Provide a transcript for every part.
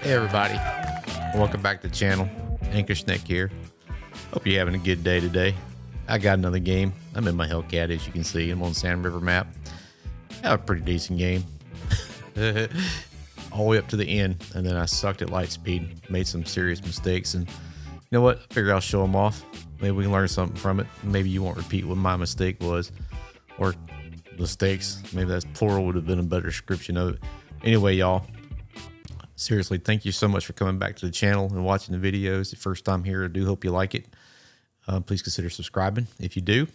Hey everybody, welcome back to the channel. Anchor Snake here. Hope you're having a good day today. I got another game. I'm in my Hellcat, as you can see. I'm on the Sand River map. I have a pretty decent game. All the way up to the end, and then I sucked at light speed. Made some serious mistakes, and you know what? I figure I'll show them off. Maybe we can learn something from it. Maybe you won't repeat what my mistake was, or mistakes. Maybe that's plural would have been a better description of it. Anyway, y'all. Seriously, thank you so much for coming back to the channel and watching the videos. The first time here, I do hope you like it. Please consider subscribing if you do.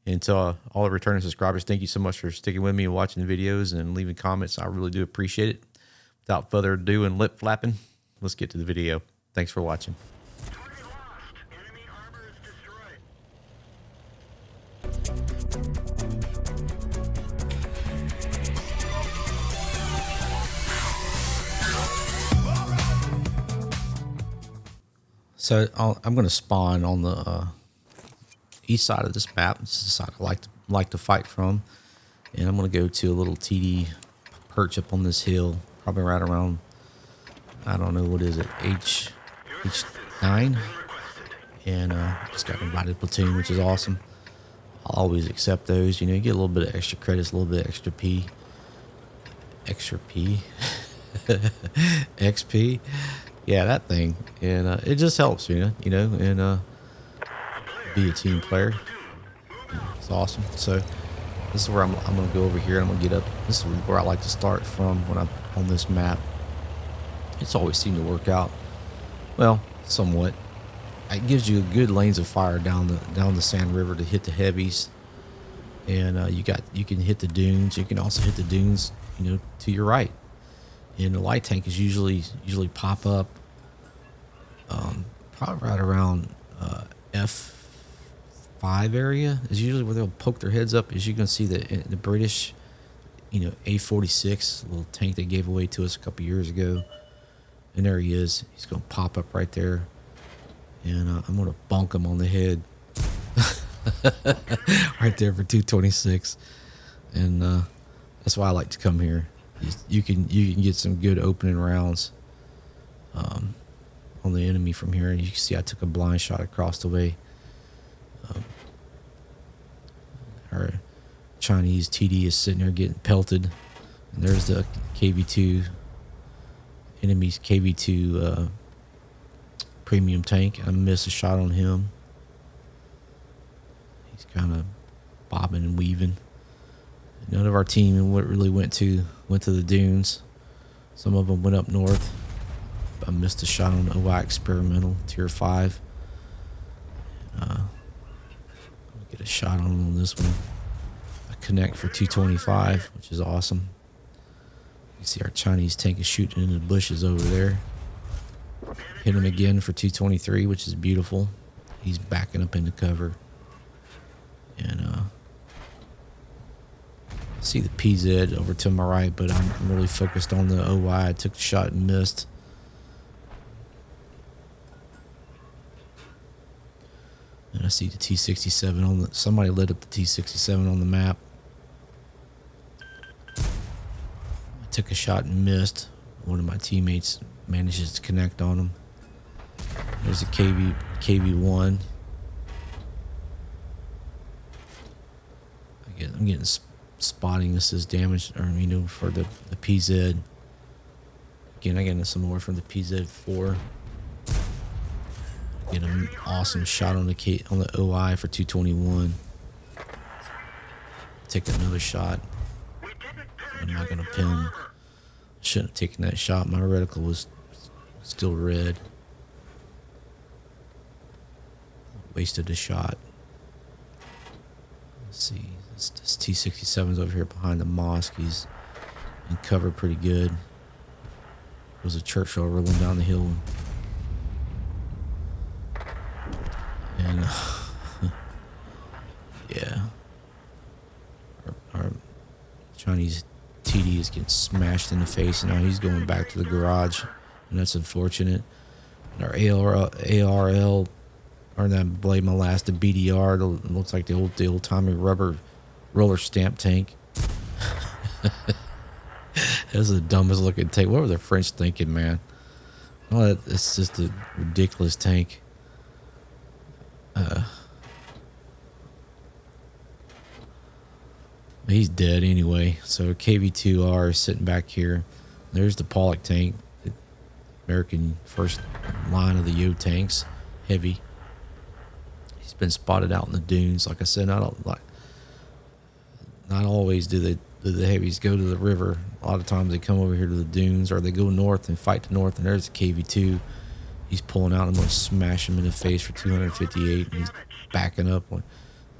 And to all the returning subscribers, thank you so much for sticking with me and watching the videos and leaving comments. I really do appreciate it. Without further ado and lip flapping, let's get to the video. Thanks for watching. Target lost. Enemy armor is destroyed. So I'm going to spawn on the east side of this map. This is the side I like to fight from, and I'm going to go to a little TD perch up on this hill, probably right around, I don't know, what is it, H9, and just got invited platoon, which is awesome. I'll always accept those. You know, you get a little bit of extra credits, a little bit of extra XP. Yeah, that thing, and it just helps, you know, and be a team player. It's awesome. So this is where I'm going to go over here. I'm going to get up. This is where I like to start from when I'm on this map. It's always seemed to work out well, somewhat. It gives you good lanes of fire down the Sand River to hit the heavies, and you can hit the dunes. You can also hit the dunes, you know, to your right. And the light tank is usually pop up probably right around F5 area is usually where they'll poke their heads up. As you can see, the British, you know, A46 little tank they gave away to us a couple years ago, and there he is. He's gonna pop up right there, and I'm gonna bonk him on the head right there for 226, and that's why I like to come here. You can get some good opening rounds on the enemy from here. And you can see I took a blind shot across the way. Our Chinese TD is sitting there getting pelted, and there's the KV2 enemy's KV2 premium tank. I missed a shot on him. He's kind of bobbing and weaving. None of our team really went to the dunes. Some of them went up north. I missed a shot on OI experimental tier 5. Get a shot on this one. I connect for 225, which is awesome. You see our Chinese tank is shooting into the bushes over there. Hit him again for 223, which is beautiful. He's backing up into cover, and see the PZ over to my right, but I'm really focused on the OY. I took the shot and missed. And I see the T67 on the. Somebody lit up the T67 on the map. I took a shot and missed. One of my teammates manages to connect on him. There's a KV1. I'm getting spotting assist damage, or you know, for the PZ. Again, I get some more from the PZ4. Get an awesome shot on the OI for 221. Take another shot. I'm not gonna pin. Shouldn't have taken that shot. My reticle was still red. Wasted a shot. Let's see. This T67's over here behind the mosque. He's in cover pretty good. There was a Churchill rolling down the hill. And yeah, our Chinese TD is getting smashed in the face, and now he's going back to the garage, and that's unfortunate. And our ARL, or that blade my last, the BDR, it looks like the old timey rubber roller stamp tank. That's the dumbest looking tank. What were the French thinking, man? Well, it's just a ridiculous tank. He's dead anyway. So KV2R is sitting back here. There's the Pollock tank, the American first line of the Yo tanks, heavy. He's been spotted out in the dunes. Like I said, not always do the heavies go to the river. A lot of times they come over here to the dunes, or they go north and fight to north. And there's the KV2. He's pulling out. I'm going to smash him in the face for 258. And he's backing up. We'll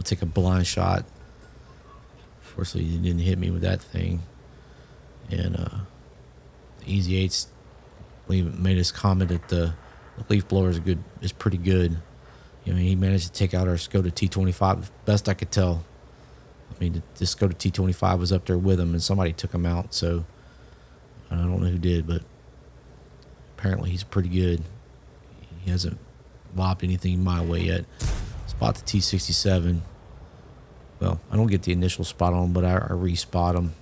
take a blind shot. Fortunately, he didn't hit me with that thing. And the Easy Eights made his comment that the leaf blower is pretty good. I mean, he managed to take out our Skoda T25. Best I could tell. I mean, the Skoda T25 was up there with him, and somebody took him out. So I don't know who did, but apparently he's pretty good. He hasn't lobbed anything my way yet. Spot the T67. Well, I don't get the initial spot on him, but I re-spot him.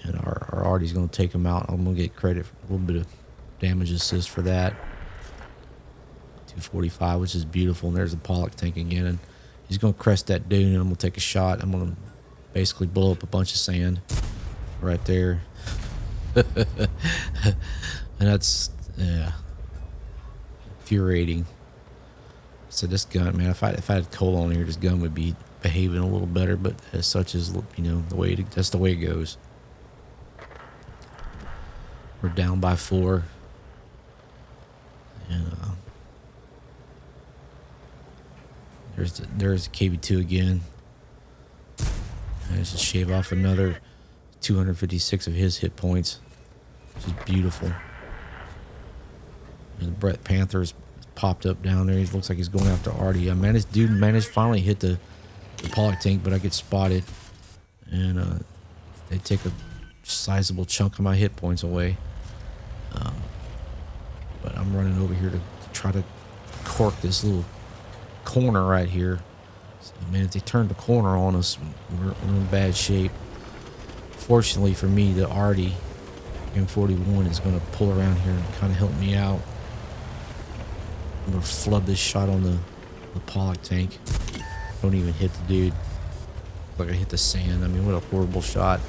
And our Artie's going to take him out. I'm going to get credit for a little bit of damage assist for that. 245, which is beautiful. And there's the Pollock tank again. And he's going to crest that dune, and I'm going to take a shot. I'm going to basically blow up a bunch of sand right there. And that's, yeah, infuriating. So this gun, man, if I had Cole on here, this gun would be behaving a little better. But as such as, the way that's the way it goes. We're down by 4. And there's the KV2 again. Managed to shave off another 256 of his hit points, which is beautiful. And Brett Panther's popped up down there. He looks like he's going after Artie. Dude managed finally hit the Pollock tank, but I get spotted, and they take a sizable chunk of my hit points away. But I'm running over here to try to cork this little corner right here. So, man, if they turn the corner on us, we're in bad shape. Fortunately for me, the Artie M41 is going to pull around here and kind of help me out. I'm going to flood this shot on the Pollock tank. Don't even hit the dude. Like I hit the sand. I mean, what a horrible shot.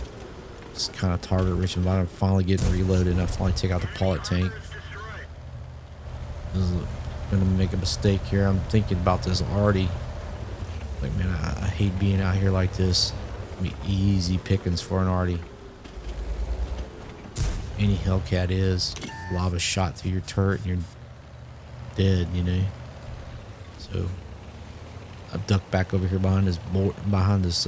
It's kind of target rich environment. I'm finally getting reloaded, and I finally take out the Pollock tank. I'm going to make a mistake here. I'm thinking about this Artie. Like, man, I hate being out here like this. I mean, easy pickings for an Artie. Any Hellcat is. Lob a shot through your turret and you're dead, So I ducked back over here behind this behind this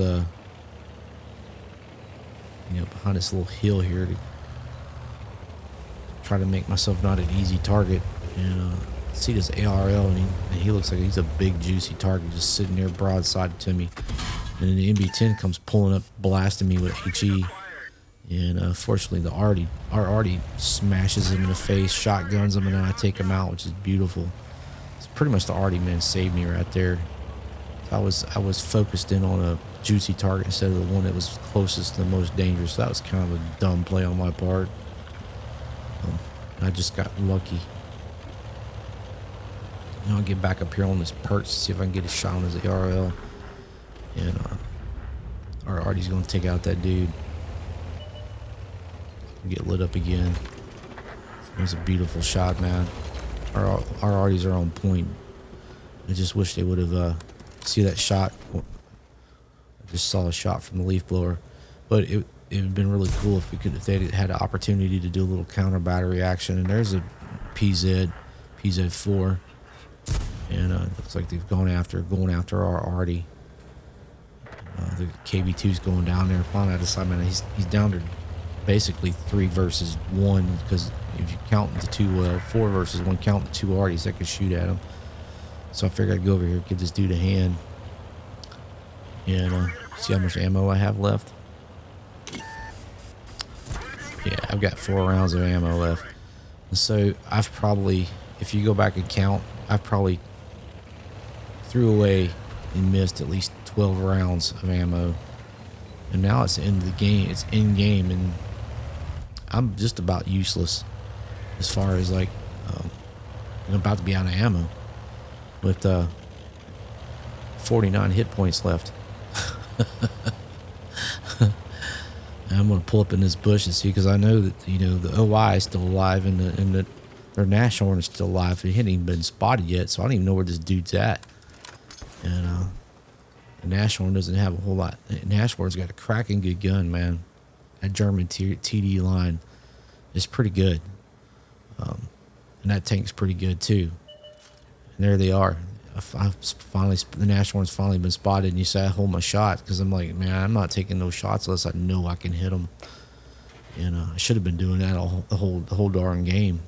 little hill here to try to make myself not an easy target. And see this ARL, and he looks like he's a big juicy target just sitting there broadside to me. And then the MB10 comes pulling up, blasting me with HE. And fortunately, our Artie smashes him in the face, shotguns him, and then I take him out, which is beautiful. It's pretty much the Artie, man, saved me right there. I was focused in on a juicy target instead of the one that was closest to the most dangerous. That was kind of a dumb play on my part. I just got lucky. Now I'll get back up here on this perch to see if I can get a shot on his ARL. And our Artie's going to take out that dude. Get lit up again. It was a beautiful shot, man. Our Arties are on point. I just wish they would have see that shot. I just saw a shot from the leaf blower, but it would have been really cool if they had an opportunity to do a little counter battery action. And there's a PZ4, and it looks like they've going after our Artie. The KV2's going down there. Finally, I decided, man, he's down to basically 3 versus 1, because if you count the 4 versus 1, count the 2 Arties that could shoot at him. So I figured I'd go over here, give this dude a hand, and see how much ammo I have left. Yeah, I've got 4 rounds of ammo left. And so I've probably, if you go back and count, I've probably threw away and missed at least 12 rounds of ammo. And now it's in the game, it's in game, and I'm just about useless. as far as like I'm about to be out of ammo with 49 hit points left. I'm gonna pull up in this bush and see, because I know that the OI is still alive and their Nashorn is still alive. He hadn't even been spotted yet, so I don't even know where this dude's at. And the Nashorn doesn't have a whole lot. Nashorn's got a cracking good gun, man. That German TD line is pretty good, and that tank's pretty good too. And there they are. The Nashorn's finally been spotted, and you say I hold my shot because I'm like, man, I'm not taking those shots unless I know I can hit them. And I should have been doing that the whole darn game.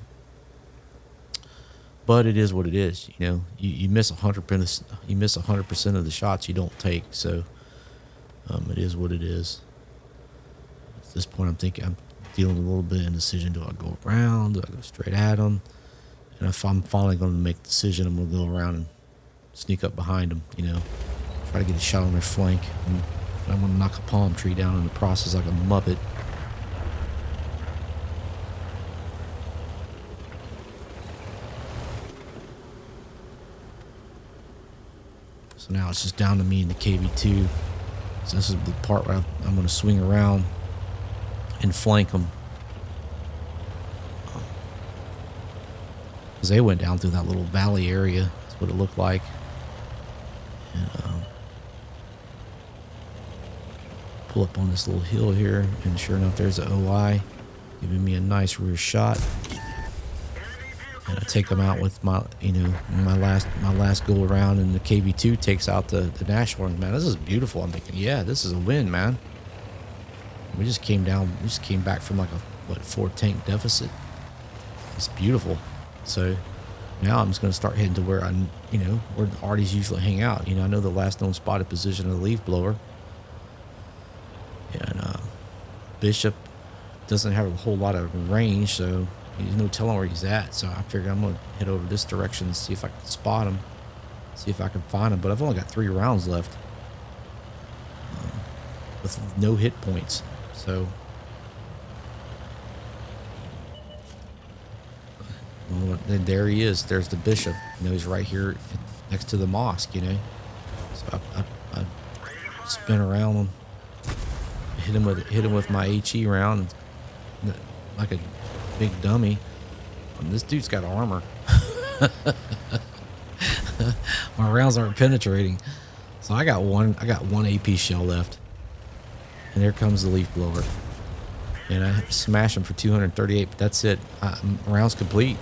But it is what it is, You miss 100%. You miss 100% of the shots you don't take. So it is what it is. At this point, I'm dealing with a little bit of indecision. Do I go around? Do I go straight at them? And if I'm finally going to make a decision, I'm going to go around and sneak up behind them, try to get a shot on their flank. And I'm going to knock a palm tree down in the process like a muppet. So now it's just down to me and the KV2. So this is the part where I'm going to swing around and flank them. Because they went down through that little valley area. That's what it looked like. And pull up on this little hill here, and sure enough, there's an OI giving me a nice rear shot. And I take them out with my last go around, and the KV2 takes out the Nashorn. Man, this is beautiful. I'm thinking, yeah, this is a win, man. We just came back from like a 4 tank deficit. It's beautiful. So now I'm just going to start heading to where where the arties usually hang out. I know the last known spotted position of the leaf blower. And Bishop doesn't have a whole lot of range, so there's no telling where he's at. So I figured I'm going to head over this direction and see if I can spot him, see if I can find him. But I've only got 3 rounds left with no hit points. So then there he is. There's the Bishop. He's right here next to the mosque. So I spin around him, hit him with my HE round like a big dummy. And this dude's got armor. My rounds aren't penetrating, so I got one AP shell left, and there comes the leaf blower, and I smash him for 238. But that's it. Rounds complete.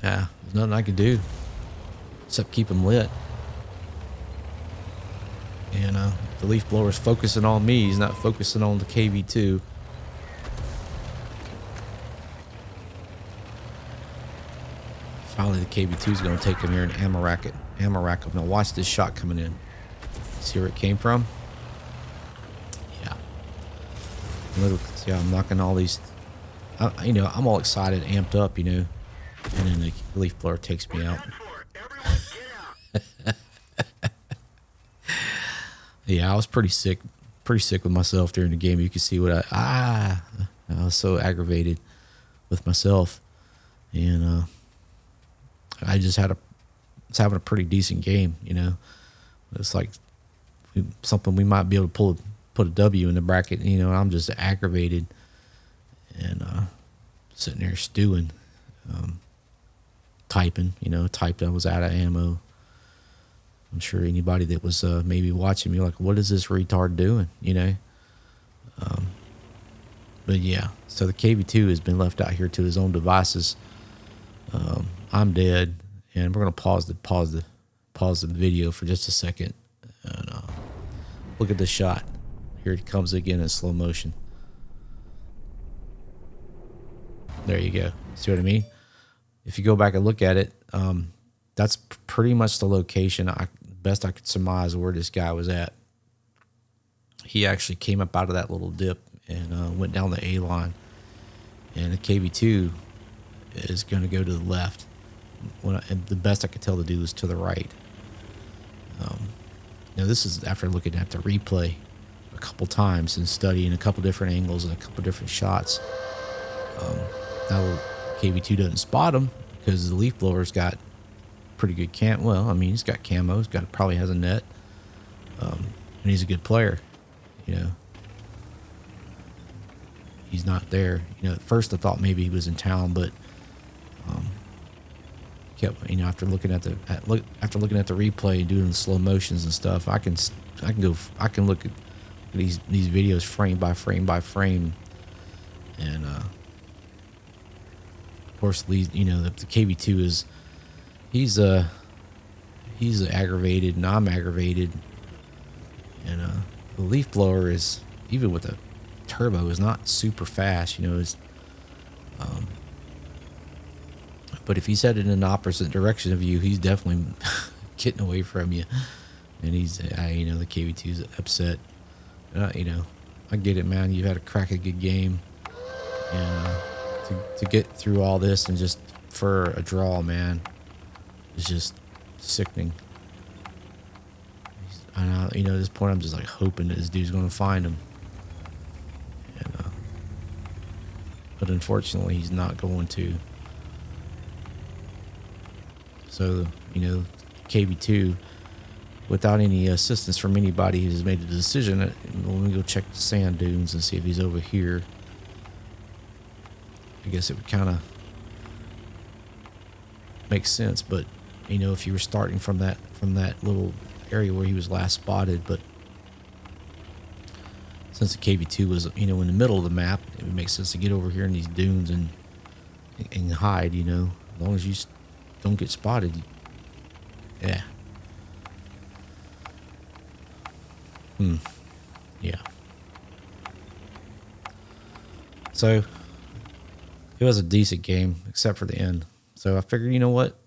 Yeah, there's nothing I can do except keep him lit. And the leaf blower's focusing on me. He's not focusing on the KV2. Finally, the KV2 is going to take him here and ammo rack him. Now watch this shot coming in. See where it came from? Yeah. See how I'm knocking all these. I'm all excited, amped up, and then the leaf blower takes me out. Yeah, I was pretty sick with myself during the game. You can see what I was so aggravated with myself, and I just was having a pretty decent game. It's like something we might be able to put a W in the bracket. And I'm just aggravated and sitting there stewing. Typing, typed I was out of ammo. I'm sure anybody that was maybe watching me like, what is this retard doing, But yeah, so the KV2 has been left out here to his own devices. I'm dead, and we're gonna pause the video for just a second, and look at the shot. Here it comes again in slow motion. There you go. See what I mean? If you go back and look at it, that's pretty much the location. Best I could surmise where this guy was at. He actually came up out of that little dip and went down the A line. And the KV2 is going to go to the left. And the best I could tell the dude was to the right. Now this is after looking at the replay a couple times and studying a couple different angles and a couple different shots. Now KV2 doesn't spot him because the leaf blower's got pretty good cam. Well, I mean, he's got camo. He's got probably has a net, and he's a good player. You know, he's not there. You know, at first I thought maybe he was in town, but kept, you know, after looking at the replay and doing the slow motions and stuff, I can look at these videos frame by frame by frame, and of course the KV2 is he's aggravated and I'm aggravated, and the leaf blower is, even with a turbo, is not super fast, you know. Is but if he's headed in the opposite direction of you, he's definitely getting away from you, and he's you know, the KV2's upset. You know, I get it, man. You've had to crack a good game, and to get through all this and just for a draw, man, is just sickening. You know, at this point, I'm just like hoping that this dude's going to find him, and but unfortunately, he's not going to. So, you know, KV2, without any assistance from anybody, has made a decision. Let me go check the sand dunes and see if he's over here. I guess it would kind of make sense, but you know, if you were starting from that little area where he was last spotted, but since the KV2 was, you know, in the middle of the map, it would make sense to get over here in these dunes and hide. You know, as long as you don't get spotted. Yeah. Yeah. So it was a decent game, except for the end. So I figured, you know what?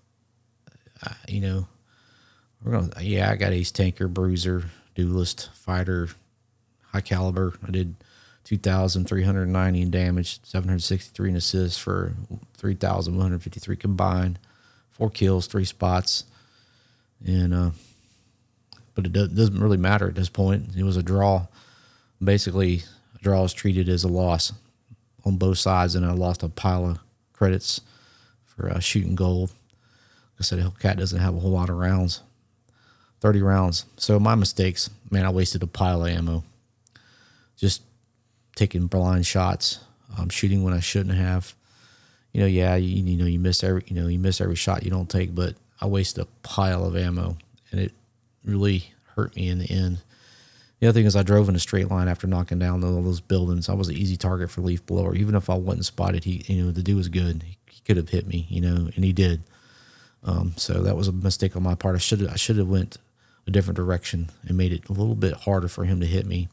You know, I got ace, tanker, bruiser, duelist, fighter, high caliber. I did 2,390 in damage, 763 in assists for 3,153 combined, 4 kills, 3 spots, and but it doesn't really matter at this point. It was a draw. Basically, a draw is treated as a loss on both sides, and I lost a pile of credits for shooting gold. Like I said, Hellcat doesn't have a whole lot of rounds, 30 rounds. So my mistakes, man, I wasted a pile of ammo. Just taking blind shots, shooting when I shouldn't have. You know, yeah, you miss every shot you don't take, but I wasted a pile of ammo, and it really hurt me in the end. The other thing is I drove in a straight line after knocking down all those buildings. I was an easy target for leaf blower. Even if I wasn't spotted, the dude was good. He could have hit me, you know, and he did. So that was a mistake on my part. I should have went a different direction and made it a little bit harder for him to hit me.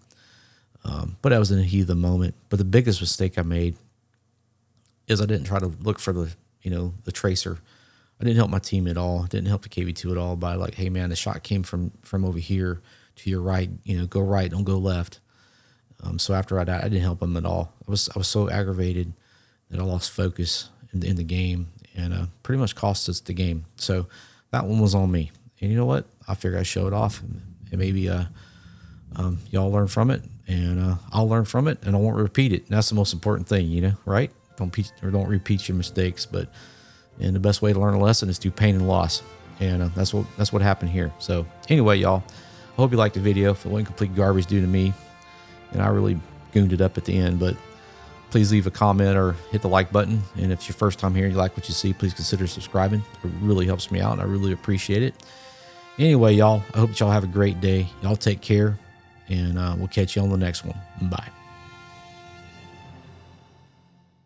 But I was in the heat of the moment. But the biggest mistake I made is I didn't try to look for the tracer. I didn't help my team at all. I didn't help the KV2 at all by like, hey man, the shot came from over here to your right. You know, go right, don't go left. So after I died, I didn't help him at all. I was so aggravated that I lost focus in the game, and pretty much cost us the game. So that one was on me. And you know what? I figured I'd show it off, and maybe y'all learn from it, and I'll learn from it, and I won't repeat it. And that's the most important thing, you know, right? Don't repeat your mistakes. And the best way to learn a lesson is through pain and loss, and that's what happened here. So anyway, y'all, I hope you liked the video. If it wasn't complete garbage due to me, and I really gooned it up at the end, but please leave a comment or hit the like button. And if it's your first time here and you like what you see, please consider subscribing. It really helps me out, and I really appreciate it. Anyway, y'all, I hope y'all have a great day. Y'all take care, and we'll catch you on the next one. Bye.